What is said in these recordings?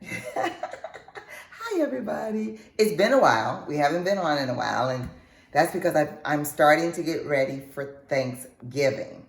Hi, everybody. It's been a while. We haven't been on in a while, and that's because I'm starting to get ready for Thanksgiving.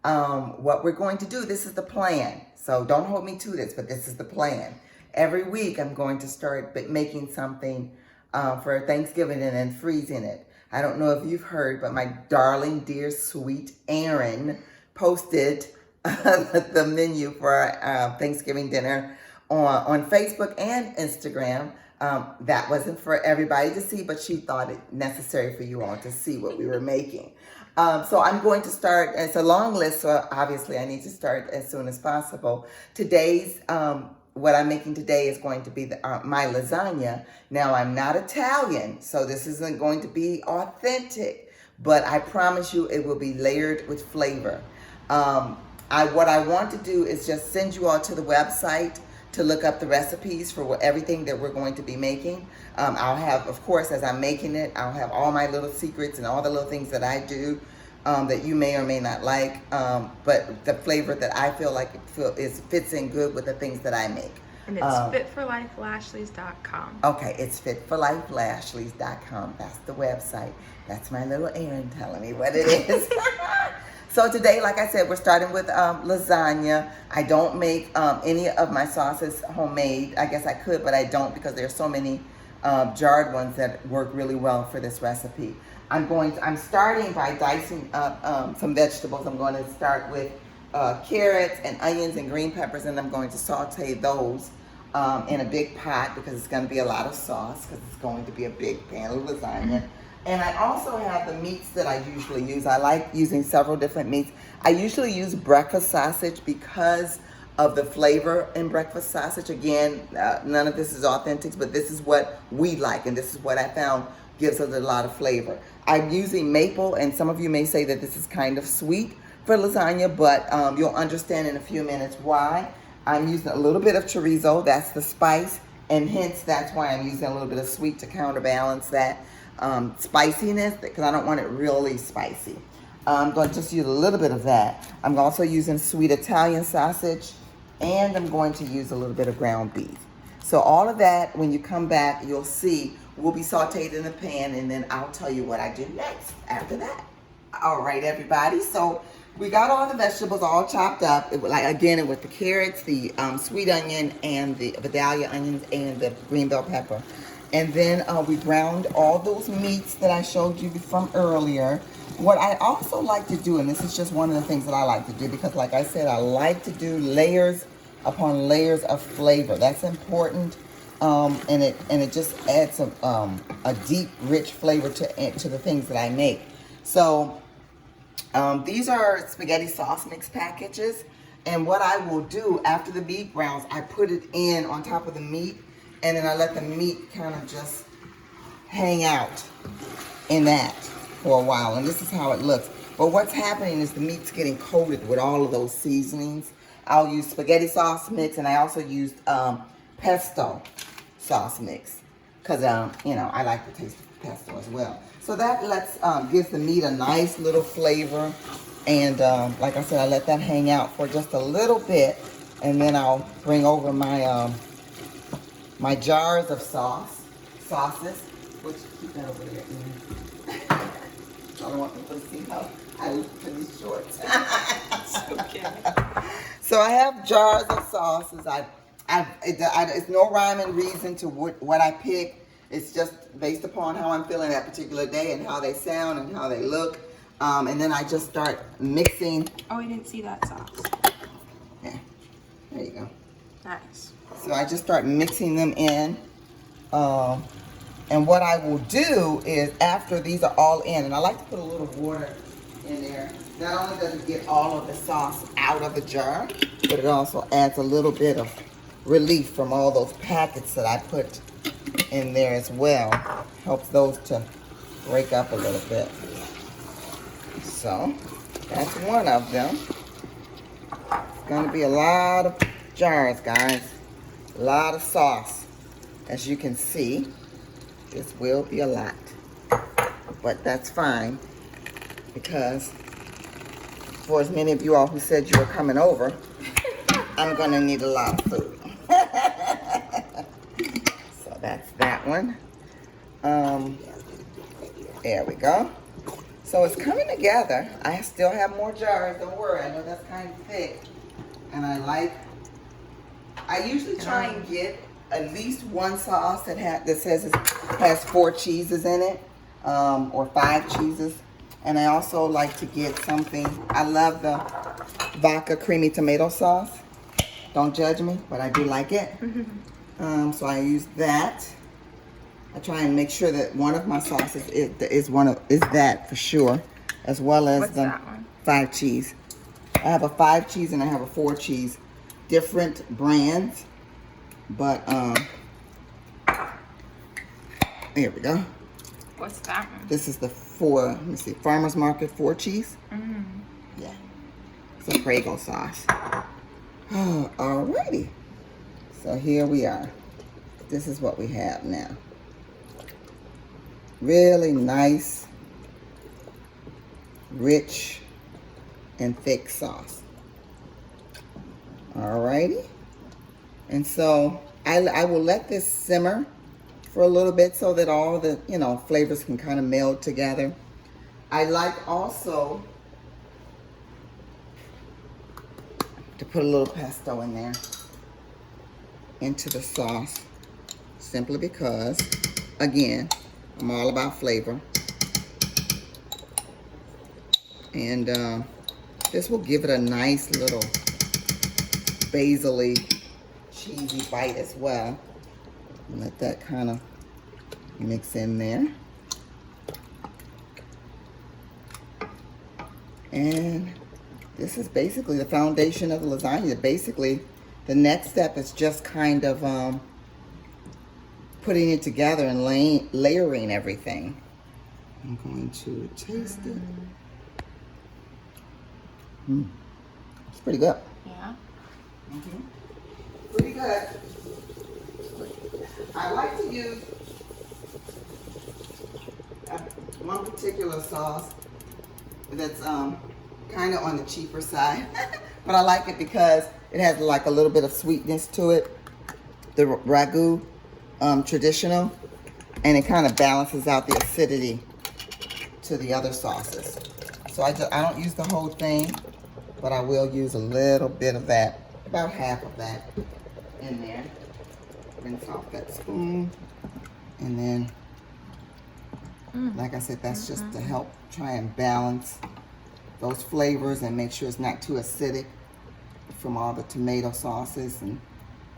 What we're going to do, this is the plan. So don't hold me to this, but this is the plan. Every week, I'm going to start making something for Thanksgiving and then freezing it. I don't know if you've heard, but my darling, dear, sweet Erin posted the menu for our Thanksgiving dinner on Facebook and Instagram. That wasn't for everybody to see, but she thought it necessary for you all to see what we were making. So I'm going to start. It's a long list, so obviously I need to start as soon as possible. Today's what I'm making today is going to be my lasagna. Now, I'm not Italian, so this isn't going to be authentic, but I promise you it will be layered with flavor. What I want to do is just send you all to the website to look up the recipes for everything that we're going to be making. I'll have, of course, as I'm making it, I'll have all my little secrets and all the little things that I do that you may or may not like, but the flavor that I feel like fits in good with the things that I make. And it's fitforlifelashleys.com. Okay, it's fitforlifelashleys.com. That's the website. That's my little Erin telling me what it is. So today, like I said, we're starting with lasagna. I don't make any of my sauces homemade. I guess I could, but I don't because there's so many jarred ones that work really well for this recipe. I'm starting by dicing up some vegetables. I'm going to start with carrots and onions and green peppers, and I'm going to saute those in a big pot because it's going to be a lot of sauce because it's going to be a big pan of lasagna. And I also have the meats that I usually use. I like using several different meats. I usually use breakfast sausage because of the flavor in breakfast sausage. Again, none of this is authentic, but this is what we like, and this is what I found gives us a lot of flavor. I'm using maple, and some of you may say that this is kind of sweet for lasagna, but you'll understand in a few minutes why. I'm using a little bit of chorizo, that's the spice, and hence that's why I'm using a little bit of sweet to counterbalance that spiciness, because I don't want it really spicy. I'm going to just use a little bit of that. I'm also using sweet Italian sausage, and I'm going to use a little bit of ground beef. So all of that, when you come back, you'll see will be sauteed in the pan, and then I'll tell you what I do next after that. All right, everybody. So we got all the vegetables all chopped up. It with the carrots, the sweet onion, and the Vidalia onions, and the green bell pepper. And then we ground all those meats that I showed you from earlier. What I also like to do, and this is just one of the things that I like to do, because like I said, I like to do layers upon layers of flavor. That's important, and it just adds a deep, rich flavor to the things that I make. So these are spaghetti sauce mix packages, and what I will do after the meat browns, I put it in on top of the meat, and then I let the meat kind of just hang out in that for a while. And this is how it looks. But what's happening is the meat's getting coated with all of those seasonings. I'll use spaghetti sauce mix, and I also used pesto sauce mix because, I like the taste of pesto as well. So that gives the meat a nice little flavor. And like I said, I let that hang out for just a little bit. And then I'll bring over my my jars of sauces, which keep that over there. I don't want people to see how I look for these shorts. Okay. So I have jars of sauces. It's no rhyme and reason to what I pick. It's just based upon how I'm feeling that particular day and how they sound and how they look. And then I just start mixing. Oh, I didn't see that sauce. Yeah, there you go. Nice. So I just start mixing them in. And what I will do is after these are all in, and I like to put a little water in there. Not only does it get all of the sauce out of the jar, but it also adds a little bit of relief from all those packets that I put in there as well. Helps those to break up a little bit. So that's one of them. It's gonna be a lot of jars, guys. A lot of sauce. As you can see, this will be a lot. But that's fine, because for as many of you all who said you were coming over, I'm gonna need a lot of food. that's that one. There we go. So it's coming together. I still have more jars, don't worry. I know that's kind of thick. And I usually try and get at least one sauce that says it has 4 cheeses in it, or 5 cheeses. And I also like to get something, I love the vodka creamy tomato sauce. Don't judge me, but I do like it. So I use that. I try and make sure that one of my sauces is that for sure, as well as What's the that one? 5 cheese. I have a 5 cheese and I have a 4 cheese, different brands, but there we go. What's that one? This is the let me see, Farmer's Market 4 cheese. Yeah, it's a Prego sauce. Oh, alrighty. So here we are. This is what we have now. Really nice, rich, and thick sauce. Alrighty. And so I will let this simmer for a little bit so that all the, flavors can kind of meld together. I like also to put a little pesto in there into the sauce, simply because, again, I'm all about flavor. And this will give it a nice little basil-y, cheesy bite as well. Let that kind of mix in there. And this is basically the foundation of the lasagna. Basically, the next step is just kind of putting it together and layering everything. I'm going to taste it. It's pretty good. Yeah. Pretty good. I like to use one particular sauce that's kind of on the cheaper side, but I like it because it has like a little bit of sweetness to it. The ragu traditional, and it kind of balances out the acidity to the other sauces. So I don't use the whole thing, but I will use a little bit of that, about half of that in there. Rinse off that spoon, and then like I said, that's just to help try and balance those flavors and make sure it's not too acidic from all the tomato sauces and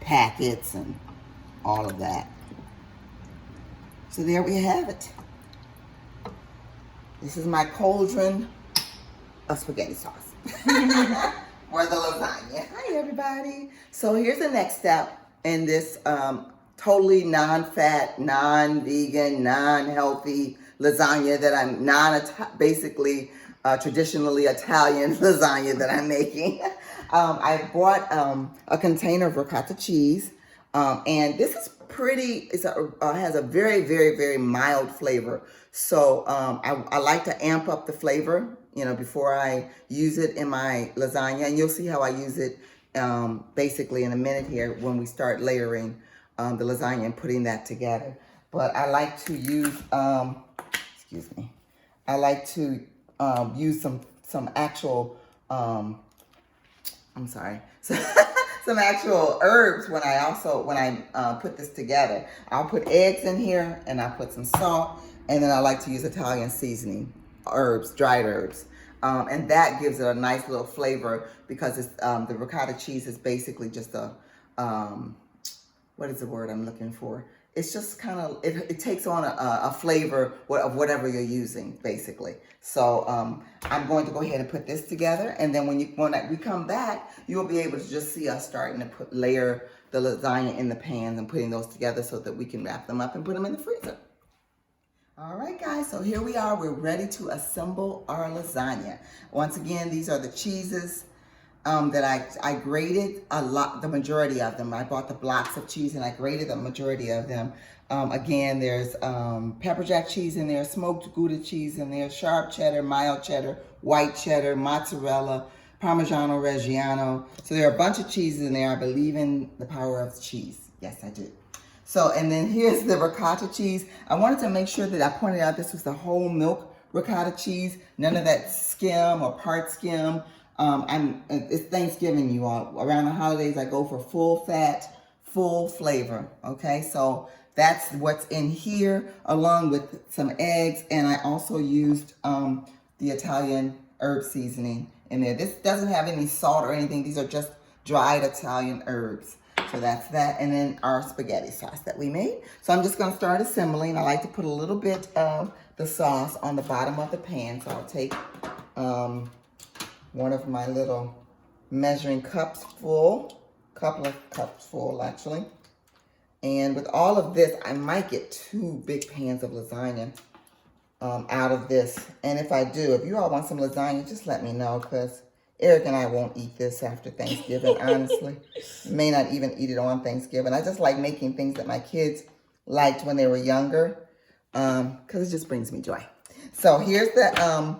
packets and all of that. So there we have it. This is my cauldron of spaghetti sauce or the lasagna. Hi everybody. So here's the next step in this totally non-fat, non-vegan, non-healthy lasagna that I'm basically traditionally Italian lasagna that I'm making. I bought a container of ricotta cheese, and this is has a very, very, very mild flavor. So I like to amp up the flavor, before I use it in my lasagna, and you'll see how I use it basically in a minute here when we start layering the lasagna and putting that together. But I like to use, excuse me, I like to use some actual, I'm sorry, some actual herbs when I put this together. I'll put eggs in here, and I'll put some salt, and then I like to use Italian seasoning, herbs, dried herbs. And that gives it a nice little flavor because it's, the ricotta cheese is basically just a, what is the word I'm looking for? It's just kind of, it takes on a flavor of whatever you're using, basically. So I'm going to go ahead and put this together, and then when we come back, you'll be able to just see us starting to layer the lasagna in the pans and putting those together so that we can wrap them up and put them in the freezer. All right, guys, so here we are. We're ready to assemble our lasagna. Once again, these are the cheeses that I grated the majority of them. I bought the blocks of cheese and I grated the majority of them. Again, there's pepper jack cheese in there, smoked Gouda cheese in there, sharp cheddar, mild cheddar, white cheddar, mozzarella, Parmigiano Reggiano. So there are a bunch of cheeses in there. I believe in the power of cheese. Yes, I do. So, and then here's the ricotta cheese. I wanted to make sure that I pointed out this was the whole milk ricotta cheese, none of that skim or part skim. It's Thanksgiving, you all. Around the holidays, I go for full fat, full flavor. Okay, so that's what's in here, along with some eggs, and I also used the Italian herb seasoning in there. This doesn't have any salt or anything. These are just dried Italian herbs. So that's that, and then our spaghetti sauce that we made. So I'm just gonna start assembling. I like to put a little bit of the sauce on the bottom of the pan. So I'll take one of my little measuring cups full, couple of cups full actually. And with all of this, I might get 2 big pans of lasagna out of this. And if I do, if you all want some lasagna, just let me know, because Eric and I won't eat this after Thanksgiving, honestly. May not even eat it on Thanksgiving. I just like making things that my kids liked when they were younger, because it just brings me joy. So here's the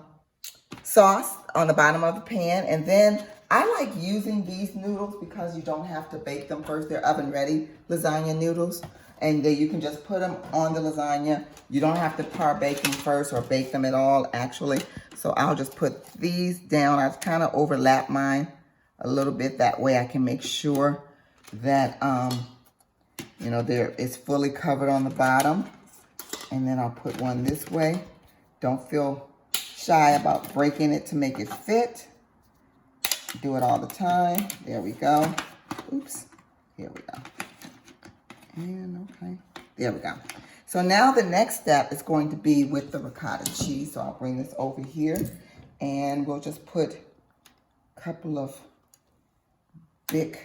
sauce on the bottom of the pan. And then I like using these noodles because you don't have to bake them first. They're oven-ready lasagna noodles. And then you can just put them on the lasagna. You don't have to bake them first or bake them at all, actually. So I'll just put these down. I kind of overlap mine a little bit. That way I can make sure that, you know, it's fully covered on the bottom. And then I'll put one this way. Don't feel shy about breaking it to make it fit. Do it all the time. There we go. Oops. Here we go. And okay, there we go. So now the next step is going to be with the ricotta cheese. So I'll bring this over here and we'll just put a couple of big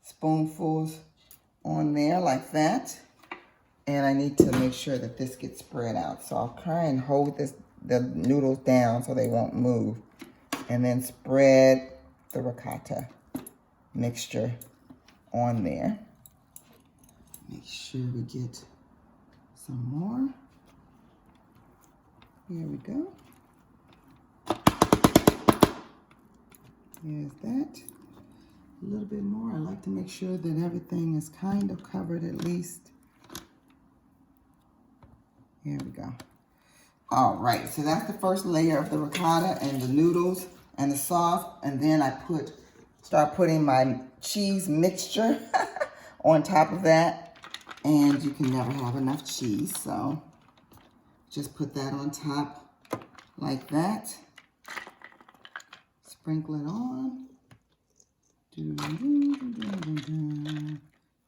spoonfuls on there like that. And I need to make sure that this gets spread out. So I'll try and hold the noodles down so they won't move. And then spread the ricotta mixture on there. Make sure we get some more. Here we go. There's that. A little bit more. I like to make sure that everything is kind of covered at least. Here we go. All right, so that's the first layer of the ricotta and the noodles and the sauce. And then I start putting my cheese mixture on top of that. And you can never have enough cheese, so just put that on top like that. Sprinkle it on.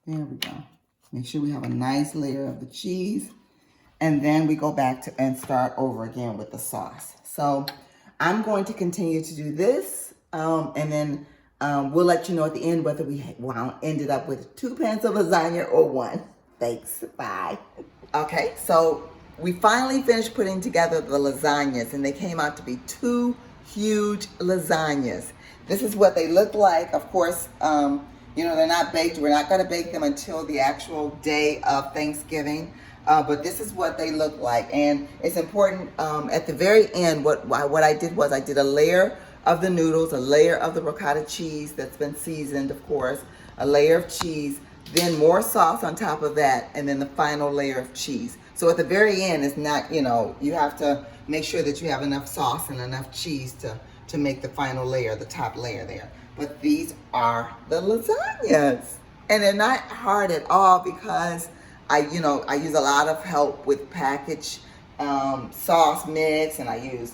There we go. Make sure we have a nice layer of the cheese. And then we go back and start over again with the sauce. So I'm going to continue to do this. And then we'll let you know at the end whether we ended up with 2 pans of lasagna or 1. Thanks, bye. Okay, so we finally finished putting together the lasagnas, and they came out to be 2 huge lasagnas. This is what they look like. Of course, you know, they're not baked. We're not gonna bake them until the actual day of Thanksgiving, but this is what they look like. And it's important, at the very end, what I did was I did a layer of the noodles, a layer of the ricotta cheese that's been seasoned, of course, a layer of cheese, then more sauce on top of that, and then the final layer of cheese. So at the very end, it's not, you know, you have to make sure that you have enough sauce and enough cheese to make the final layer, the top layer there. But these are the lasagnas. And they're not hard at all because I use a lot of help with packaged sauce mix, and I use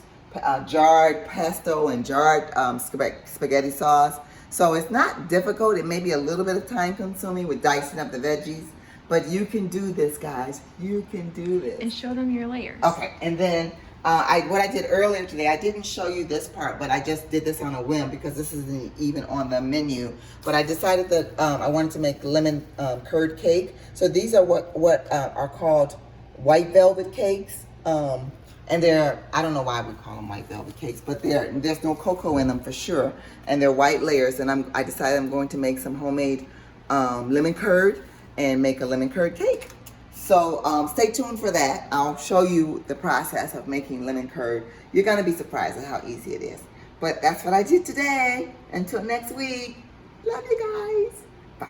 jarred pesto and jarred spaghetti sauce. So it's not difficult. It may be a little bit of time consuming with dicing up the veggies, but you can do this, guys. You can do this. And show them your layers. Okay, and then what I did earlier today, I didn't show you this part, but I just did this on a whim because this isn't even on the menu. But I decided that I wanted to make lemon curd cake. So these are what are called white velvet cakes. And I don't know why we call them white velvet cakes, but there's no cocoa in them for sure. And they're white layers. And I decided I'm going to make some homemade lemon curd and make a lemon curd cake. So stay tuned for that. I'll show you the process of making lemon curd. You're gonna be surprised at how easy it is. But that's what I did today. Until next week, love you guys.